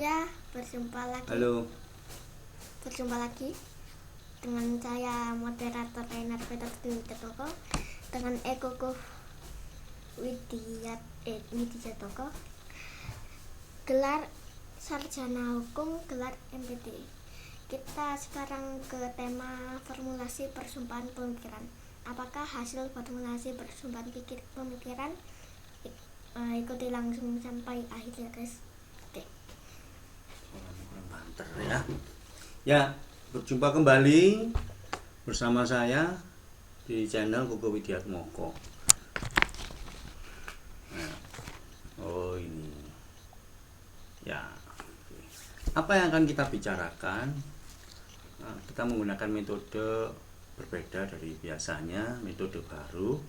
Ya, berjumpa lagi. Halo. Berjumpa lagi dengan saya moderator Reiner Widyatmoko dengan Eko Widyatmoko. Gelar sarjana hukum, gelar MPD. Kita sekarang ke tema formulasi persumpahan pemikiran. Apakah hasil formulasi persumpahan pemikiran? Ikuti langsung sampai akhir, guys. Oke. Banter ya. Ya, berjumpa kembali bersama saya di channel Koko Widyatmoko. Nah, ini. Ya. Apa yang akan kita bicarakan? Nah, kita menggunakan metode berbeda dari biasanya, metode baru.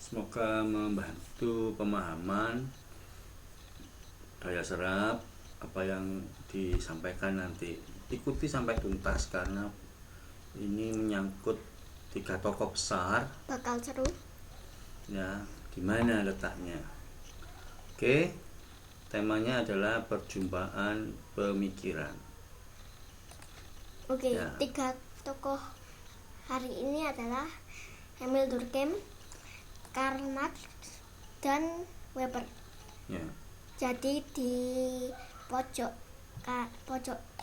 Semoga membantu pemahaman daya serap apa yang disampaikan nanti. Ikuti sampai tuntas karena ini menyangkut 3 tokoh besar. Bakal seru. Ya, gimana letaknya? Oke, temanya adalah perjumpaan pemikiran. Oke, Ya. 3 tokoh hari ini adalah Emil Durkheim, Karl Marx, dan Weber. Ya. Jadi di pojok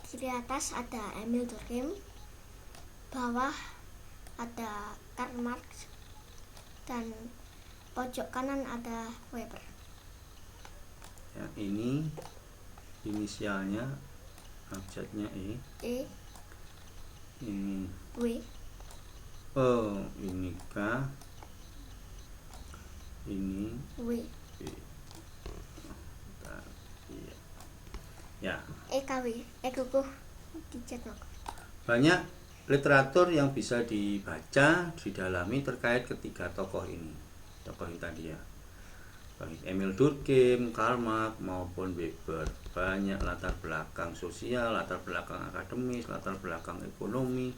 kiri atas ada Emil Durkheim, bawah ada Karl Marx, dan pojok kanan ada Weber. Ya, ini inisialnya, abjadnya E. Ini W. Ini K. Ini W. B. Bentar, iya. Ya. EKW. Eko Widyatmoko. Banyak literatur yang bisa dibaca, didalami terkait ketiga tokoh ini. Tokoh ini tadi ya. Baik Emil Durkheim, Karl Marx maupun Weber. Banyak latar belakang sosial, latar belakang akademis, latar belakang ekonomi,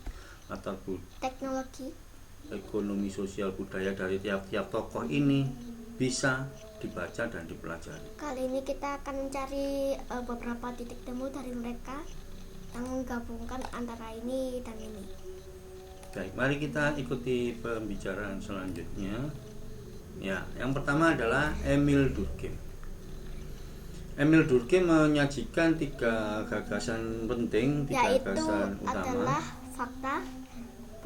latar Teknologi. ekonomi sosial budaya dari tiap-tiap tokoh ini bisa dibaca dan dipelajari. Kali ini kita akan mencari beberapa titik temu dari mereka yang menggabungkan antara ini dan ini. Baik, mari kita ikuti pembicaraan selanjutnya. Ya, yang pertama adalah Emil Durkheim. Emil Durkheim menyajikan 3 gagasan penting, 3 Yaitu gagasan utama. adalah fakta,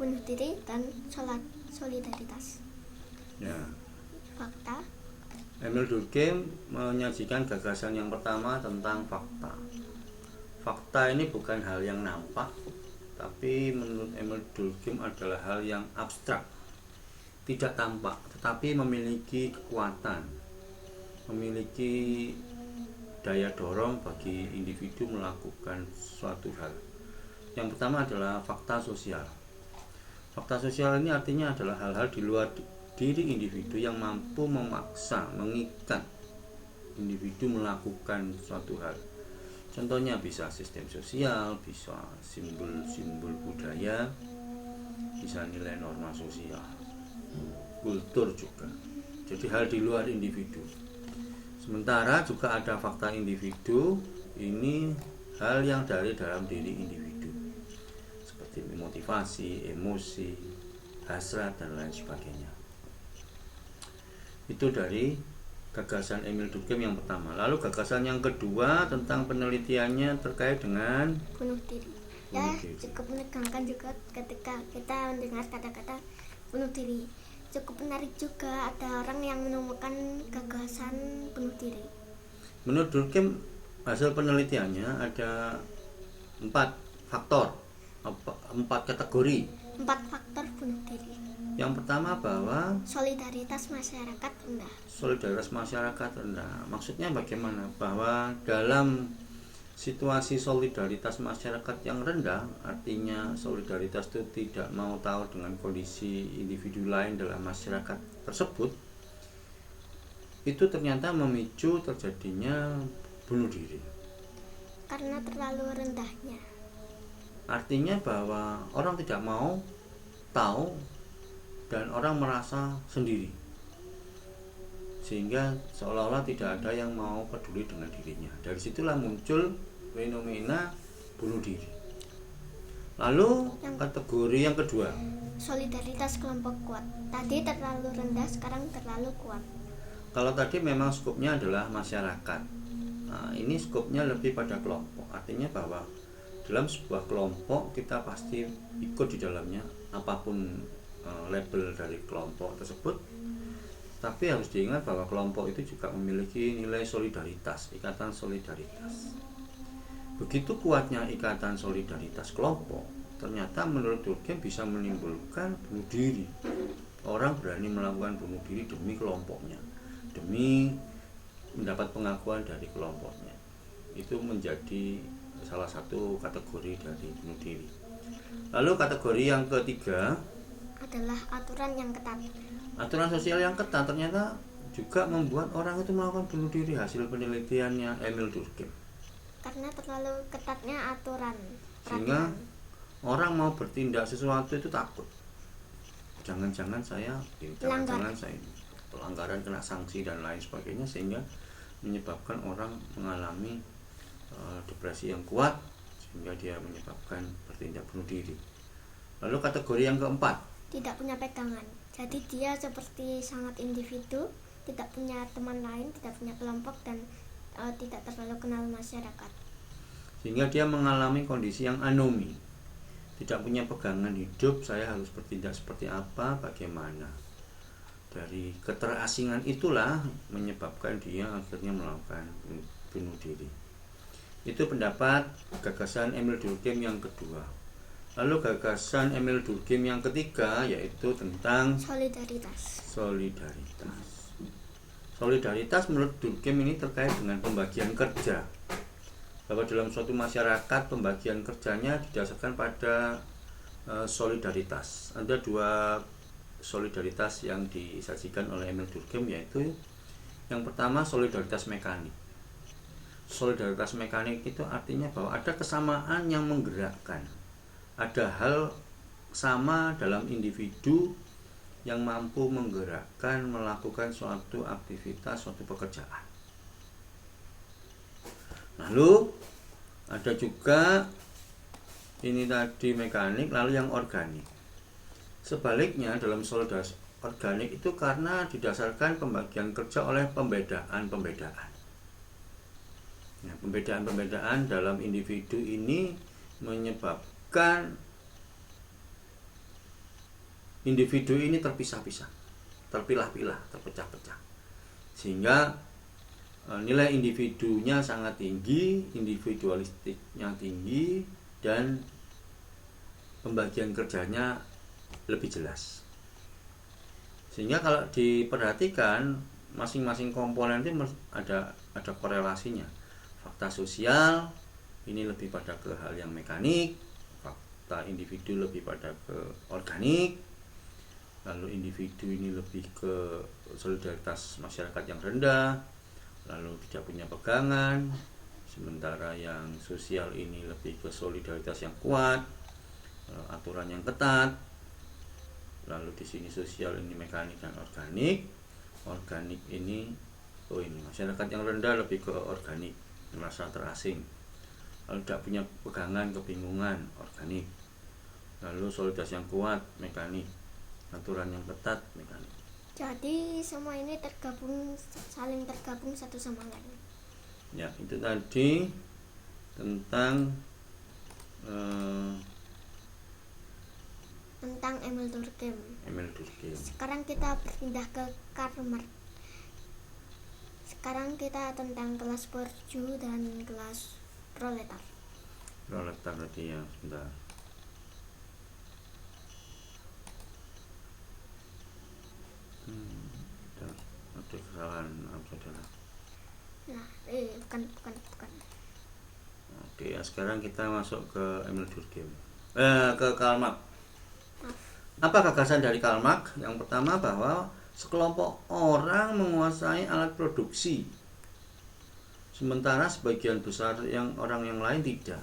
bunuh diri, dan solidaritas. Ya. Fakta. Emil Durkheim menyajikan gagasan yang pertama tentang fakta. Fakta ini bukan hal yang nampak, tapi menurut Emil Durkheim adalah hal yang abstrak, tidak tampak, tetapi memiliki kekuatan, memiliki daya dorong bagi individu melakukan suatu hal. Yang pertama adalah fakta sosial. Fakta sosial ini artinya adalah hal-hal di luar diri individu yang mampu memaksa, mengikat individu melakukan suatu hal. Contohnya bisa sistem sosial, bisa simbol-simbol budaya, bisa nilai norma sosial, kultur juga. Jadi hal di luar individu. Sementara juga ada fakta individu, ini hal yang dari dalam diri individu, seperti motivasi, emosi, hasrat, dan lain sebagainya. Itu dari gagasan Emil Durkheim yang pertama. Lalu gagasan yang kedua tentang penelitiannya terkait dengan Bunuh diri. Ya, bunuh diri. cukup menegangkan juga ketika kita mendengar kata-kata bunuh diri. Cukup menarik juga ada orang yang menemukan gagasan bunuh diri. Menurut Durkheim, hasil penelitiannya ada 4 faktor, 4 kategori. 4 faktor bunuh diri. Yang pertama bahwa Solidaritas masyarakat rendah. solidaritas masyarakat rendah. Maksudnya bagaimana? Bahwa dalam situasi solidaritas masyarakat yang rendah, artinya solidaritas itu tidak mau tahu dengan kondisi individu lain dalam masyarakat tersebut, itu ternyata memicu terjadinya bunuh diri. Karena terlalu rendahnya. Artinya bahwa orang tidak mau tahu dan orang merasa sendiri. sehingga seolah-olah tidak ada yang mau peduli dengan dirinya. Dari situlah muncul fenomena bunuh diri. Lalu kategori yang kedua, solidaritas kelompok kuat. Tadi terlalu rendah, sekarang terlalu kuat. kalau tadi memang skopnya adalah masyarakat, nah, ini skopnya lebih pada kelompok. Artinya bahwa dalam sebuah kelompok kita pasti ikut di dalamnya, apapun label dari kelompok tersebut. Tapi harus diingat bahwa kelompok itu juga memiliki nilai solidaritas, ikatan solidaritas. Begitu kuatnya ikatan solidaritas kelompok, ternyata menurut Durkheim bisa menimbulkan bunuh diri. Orang berani melakukan bunuh diri demi kelompoknya, demi mendapat pengakuan dari kelompoknya. Itu menjadi salah satu kategori dari bunuh diri. Lalu kategori yang ketiga adalah aturan yang ketat. Aturan sosial yang ketat ternyata juga membuat orang itu melakukan bunuh diri, hasil penelitiannya Emil Durkheim. Karena terlalu ketatnya aturan. Sehingga orang mau bertindak sesuatu itu takut. Jangan-jangan saya pelanggaran kena sanksi dan lain sebagainya, sehingga menyebabkan orang mengalami depresi yang kuat, sehingga dia menyebabkan bertindak bunuh diri. Lalu kategori yang keempat, tidak punya pegangan. Jadi dia seperti sangat individu, tidak punya teman lain, tidak punya kelompok, dan tidak terlalu kenal masyarakat. Sehingga dia mengalami kondisi yang anomi, tidak punya pegangan hidup, saya harus bertindak seperti apa, bagaimana. Dari keterasingan itulah menyebabkan dia akhirnya melakukan bunuh diri. Itu pendapat gagasan Emil Durkheim yang kedua. Lalu gagasan Emil Durkheim yang ketiga yaitu tentang solidaritas. Solidaritas menurut Durkheim ini terkait dengan pembagian kerja. Bahwa dalam suatu masyarakat pembagian kerjanya didasarkan pada solidaritas. Ada dua solidaritas yang disajikan oleh Emil Durkheim, yaitu yang pertama solidaritas mekanik. Solidaritas mekanik itu artinya bahwa ada kesamaan yang menggerakkan. Ada hal sama dalam individu yang mampu menggerakkan, melakukan suatu aktivitas, suatu pekerjaan. Lalu ada juga ini tadi mekanik, lalu yang organik. Sebaliknya dalam solidaritas organik itu karena didasarkan pembagian kerja oleh pembedaan-pembedaan. Nah, pembedaan-pembedaan dalam individu ini menyebabkan individu ini terpisah-pisah, terpilah-pilah, terpecah-pecah, sehingga nilai individunya sangat tinggi, individualistiknya tinggi, dan pembagian kerjanya lebih jelas. Sehingga kalau diperhatikan masing-masing komponen itu ada korelasinya. Fakta sosial ini lebih pada ke hal yang mekanik, fakta individu lebih pada ke organik, lalu individu ini lebih ke solidaritas masyarakat yang rendah, lalu tidak punya pegangan, sementara yang sosial ini lebih ke solidaritas yang kuat, aturan yang ketat. Lalu di sini sosial ini mekanik dan organik. Organik ini masyarakat yang rendah lebih ke organik, merasa terasing, lalu tidak punya pegangan, kebingungan, organik. Lalu solidaritas yang kuat, mekanik, aturan yang ketat, mekanik. Jadi semua ini saling tergabung satu sama lain. Ya, itu tadi tentang Emil Durkheim. Sekarang kita berpindah ke Karl Marx. Sekarang kita tentang kelas borju dan kelas proletar. Proletar tadi ya, sebentar. Ada kesalahan, saudara. Nah, bukan. Oke, ya, sekarang kita masuk ke Emil Durkheim. Ke Karl Marx. Apa gagasan dari Karl Marx? Yang pertama bahwa sekelompok orang menguasai alat produksi, sementara sebagian besar orang yang lain tidak.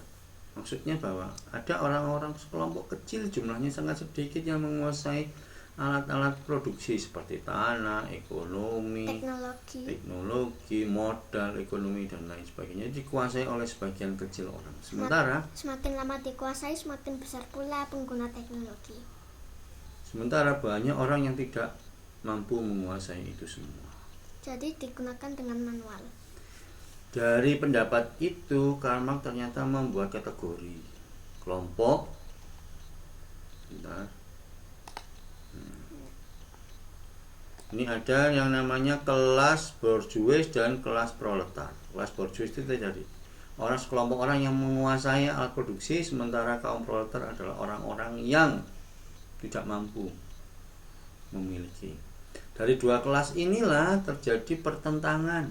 Maksudnya bahwa ada orang-orang sekelompok kecil, jumlahnya sangat sedikit, yang menguasai alat-alat produksi seperti tanah, ekonomi, teknologi, modal, ekonomi dan lain sebagainya dikuasai oleh sebagian kecil orang. Sementara semakin lama dikuasai, semakin besar pula pengguna teknologi. Sementara banyak orang yang tidak mampu menguasai itu semua. Jadi digunakan dengan manual. Dari pendapat itu, Karl Marx ternyata membuat kategori kelompok. Bentar. Ini ada yang namanya kelas borjuis dan kelas proletar. Kelas borjuis itu tadi orang sekelompok orang yang menguasai alat produksi, sementara kaum proletar adalah orang-orang yang tidak mampu memiliki. Dari dua kelas inilah terjadi pertentangan.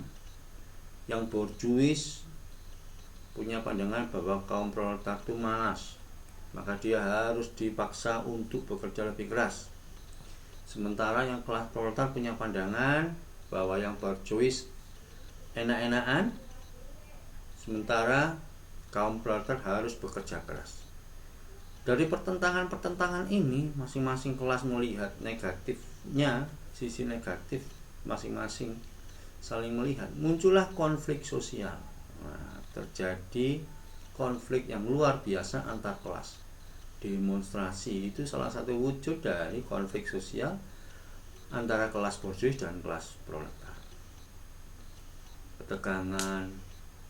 Yang borjuis punya pandangan bahwa kaum proletar itu malas, maka dia harus dipaksa untuk bekerja lebih keras. Sementara yang kelas proletar punya pandangan bahwa yang borjuis enak-enakan, sementara kaum proletar harus bekerja keras. Dari pertentangan-pertentangan ini, masing-masing kelas melihat negatifnya, sisi negatif masing-masing saling melihat. Muncullah konflik sosial. Nah, terjadi konflik yang luar biasa antar kelas. Demonstrasi itu salah satu wujud dari konflik sosial antara kelas borjuis dan kelas proletar. Ketegangan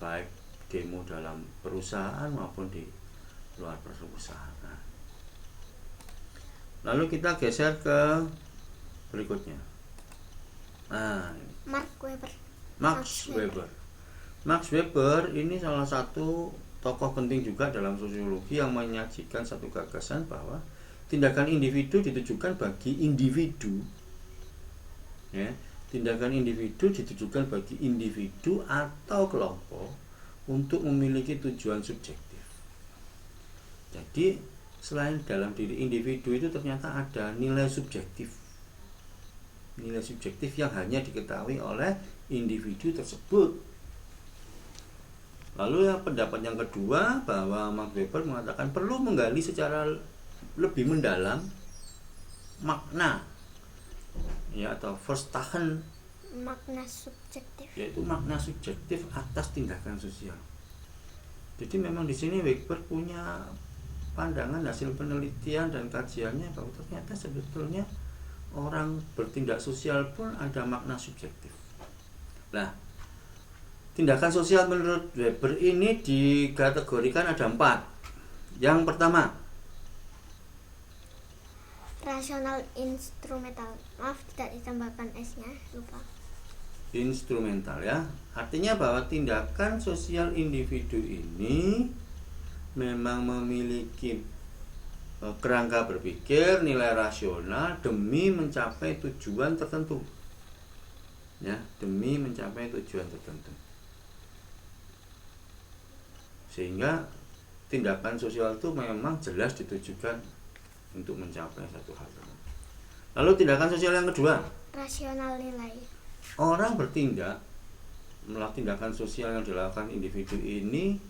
baik demo dalam perusahaan maupun di luar perusahaan. Lalu kita geser ke berikutnya. Max Weber ini salah satu tokoh penting juga dalam sosiologi yang menyajikan satu gagasan bahwa tindakan individu ditujukan bagi individu. Ya, tindakan individu ditujukan bagi individu atau kelompok untuk memiliki tujuan subjektif. Jadi selain dalam diri individu itu ternyata ada nilai subjektif. Nilai subjektif yang hanya diketahui oleh individu tersebut. Lalu pendapat yang kedua bahwa Max Weber mengatakan perlu menggali secara lebih mendalam makna atau Verstehen, makna subjektif, yaitu makna subjektif atas tindakan sosial. Jadi memang di sini Weber punya pandangan hasil penelitian dan kajiannya bahwa ternyata sebetulnya orang bertindak sosial pun ada makna subjektif. Nah, tindakan sosial menurut Weber ini dikategorikan ada 4. Yang pertama, rasional instrumental. Maaf tidak ditambahkan S-nya, lupa. Instrumental ya. Artinya bahwa tindakan sosial individu ini memang memiliki kerangka berpikir, nilai rasional demi mencapai tujuan tertentu. Ya, demi mencapai tujuan tertentu. Sehingga tindakan sosial itu memang jelas ditujukan untuk mencapai satu hal. Lalu tindakan sosial yang kedua, rasional nilai. Orang bertindak melakukan tindakan sosial yang dilakukan individu ini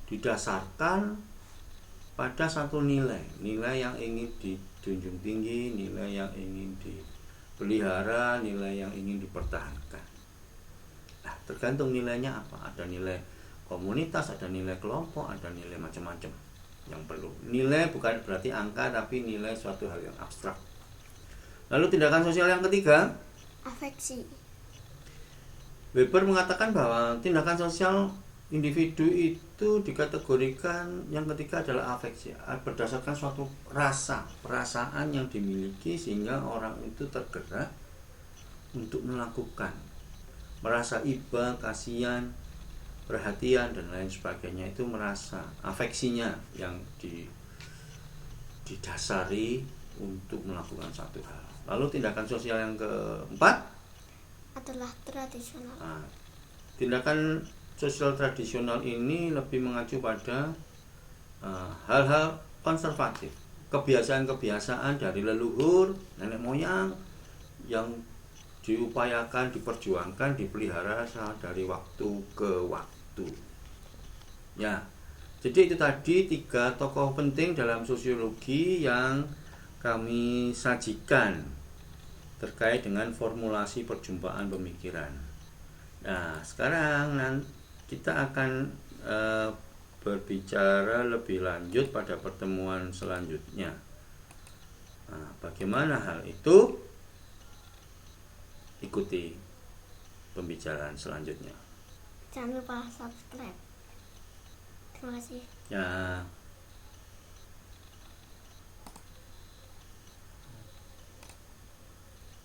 didasarkan pada satu nilai yang ingin dijunjung tinggi, nilai yang ingin dipelihara, nilai yang ingin dipertahankan. Nah, tergantung nilainya apa. Ada nilai komunitas, ada nilai kelompok, ada nilai macam-macam yang perlu. Nilai bukan berarti angka, tapi nilai suatu hal yang abstrak. Lalu tindakan sosial yang ketiga, afeksi. Weber mengatakan bahwa tindakan sosial individu itu dikategorikan yang ketiga adalah afeksi, berdasarkan suatu perasaan yang dimiliki sehingga orang itu tergerak untuk melakukan, merasa iba, kasihan, perhatian dan lain sebagainya. Itu merasa afeksinya yang didasari untuk melakukan satu hal. Lalu tindakan sosial yang keempat adalah tradisional. Tindakan sosial tradisional ini lebih mengacu pada hal-hal konservatif, kebiasaan-kebiasaan dari leluhur, nenek moyang yang diupayakan, diperjuangkan, dipelihara dari waktu ke waktu. Ya, jadi itu tadi 3 tokoh penting dalam sosiologi yang kami sajikan terkait dengan formulasi perjumpaan pemikiran. Nah, sekarang kita akan berbicara lebih lanjut pada pertemuan selanjutnya. Nah, bagaimana hal itu? Ikuti pembicaraan selanjutnya. Jangan lupa subscribe. Terima kasih. Ya.